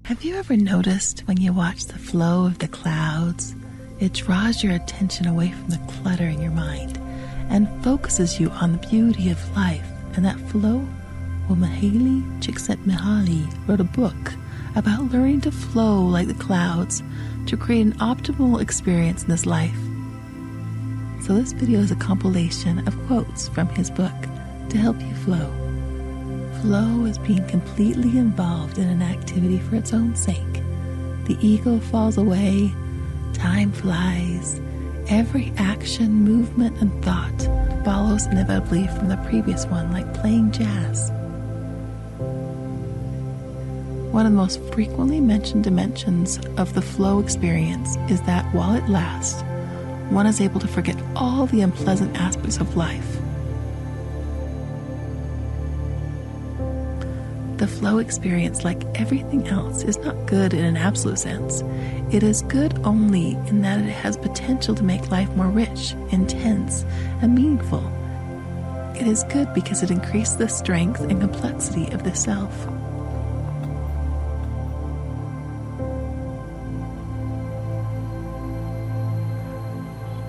Have you ever noticed when you watch the flow of the clouds, it draws your attention away from the clutter in your mind and focuses you on the beauty of life and that flow? Well, Mihaly Csikszentmihalyi wrote a book about learning to flow like the clouds to create an optimal experience in this life. So this video is a compilation of quotes from his book to help you flow. Flow is being completely involved in an activity for its own sake. The ego falls away, time flies, every action, movement, and thought follows inevitably from the previous one, like playing jazz. One of the most frequently mentioned dimensions of the flow experience is that while it lasts, one is able to forget all the unpleasant aspects of life. The flow experience, like everything else, is not good in an absolute sense. It is good only in that it has potential to make life more rich, intense, and meaningful. It is good because it increases the strength and complexity of the self.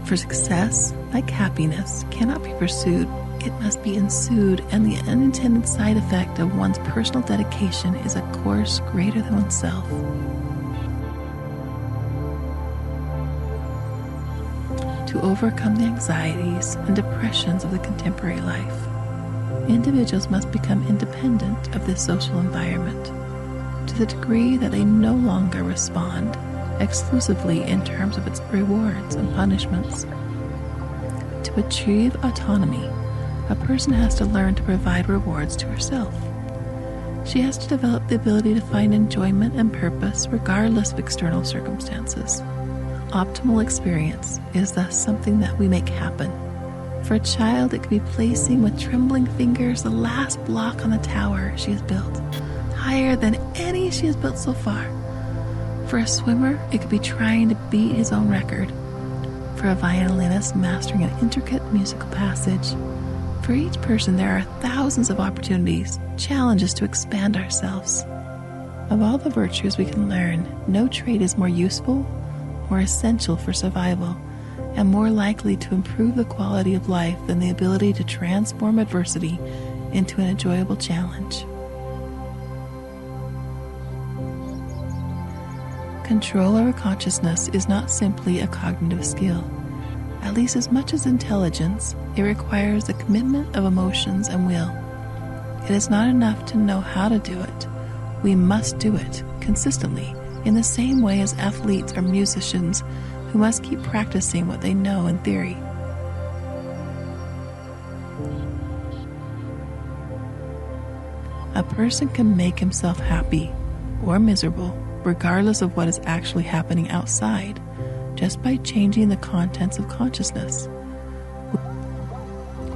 For success, like happiness, cannot be pursued. It must be ensued, and the unintended side effect of one's personal dedication is a course greater than oneself. To overcome the anxieties and depressions of the contemporary life, individuals must become independent of this social environment to the degree that they no longer respond exclusively in terms of its rewards and punishments. To achieve autonomy, a person has to learn to provide rewards to herself. She has to develop the ability to find enjoyment and purpose regardless of external circumstances. Optimal experience is thus something that we make happen. For a child, it could be placing with trembling fingers the last block on the tower she has built, higher than any she has built so far. For a swimmer, it could be trying to beat his own record. For a violinist, mastering an intricate musical passage. For each person, there are thousands of opportunities, challenges to expand ourselves. Of all the virtues we can learn, no trait is more useful, more essential for survival, and more likely to improve the quality of life than the ability to transform adversity into an enjoyable challenge. Control over consciousness is not simply a cognitive skill. At least as much as intelligence, it requires the commitment of emotions and will. It is not enough to know how to do it. We must do it consistently, in the same way as athletes or musicians who must keep practicing what they know in theory. A person can make himself happy or miserable regardless of what is actually happening outside, just by changing the contents of consciousness.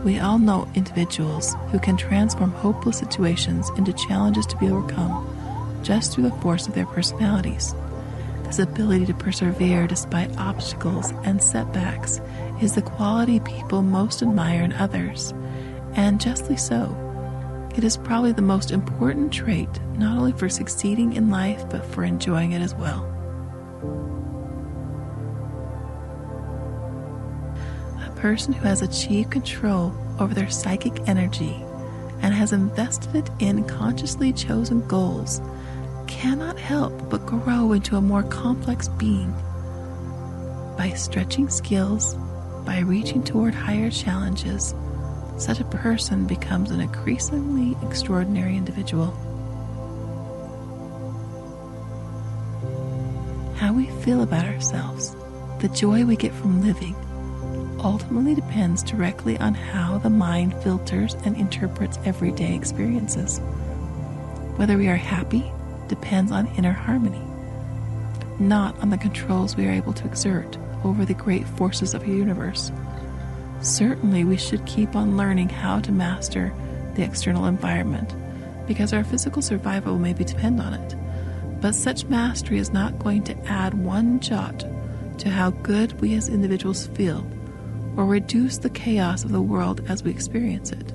We all know individuals who can transform hopeless situations into challenges to be overcome just through the force of their personalities. This ability to persevere despite obstacles and setbacks is the quality people most admire in others, and justly so. It is probably the most important trait, not only for succeeding in life, but for enjoying it as well. A person who has achieved control over their psychic energy and has invested it in consciously chosen goals cannot help but grow into a more complex being. By stretching skills, by reaching toward higher challenges, such a person becomes an increasingly extraordinary individual. How we feel about ourselves, the joy we get from living, ultimately depends directly on how the mind filters and interprets everyday experiences. Whether we are happy depends on inner harmony, not on the controls we are able to exert over the great forces of the universe. Certainly, we should keep on learning how to master the external environment, because our physical survival may depend on it. But such mastery is not going to add one jot to how good we as individuals feel, or reduce the chaos of the world as we experience it.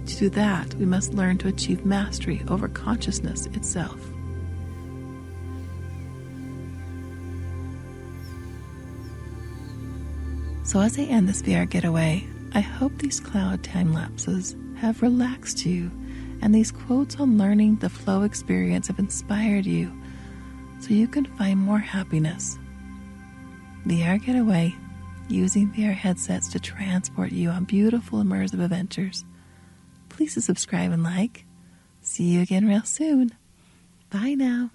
To do that, we must learn to achieve mastery over consciousness itself. So as I end this VR getaway, I hope these cloud time lapses have relaxed you, and these quotes on learning the flow experience have inspired you so you can find more happiness. VR getaway, using VR headsets to transport you on beautiful immersive adventures. Please subscribe and like. See you again real soon. Bye now.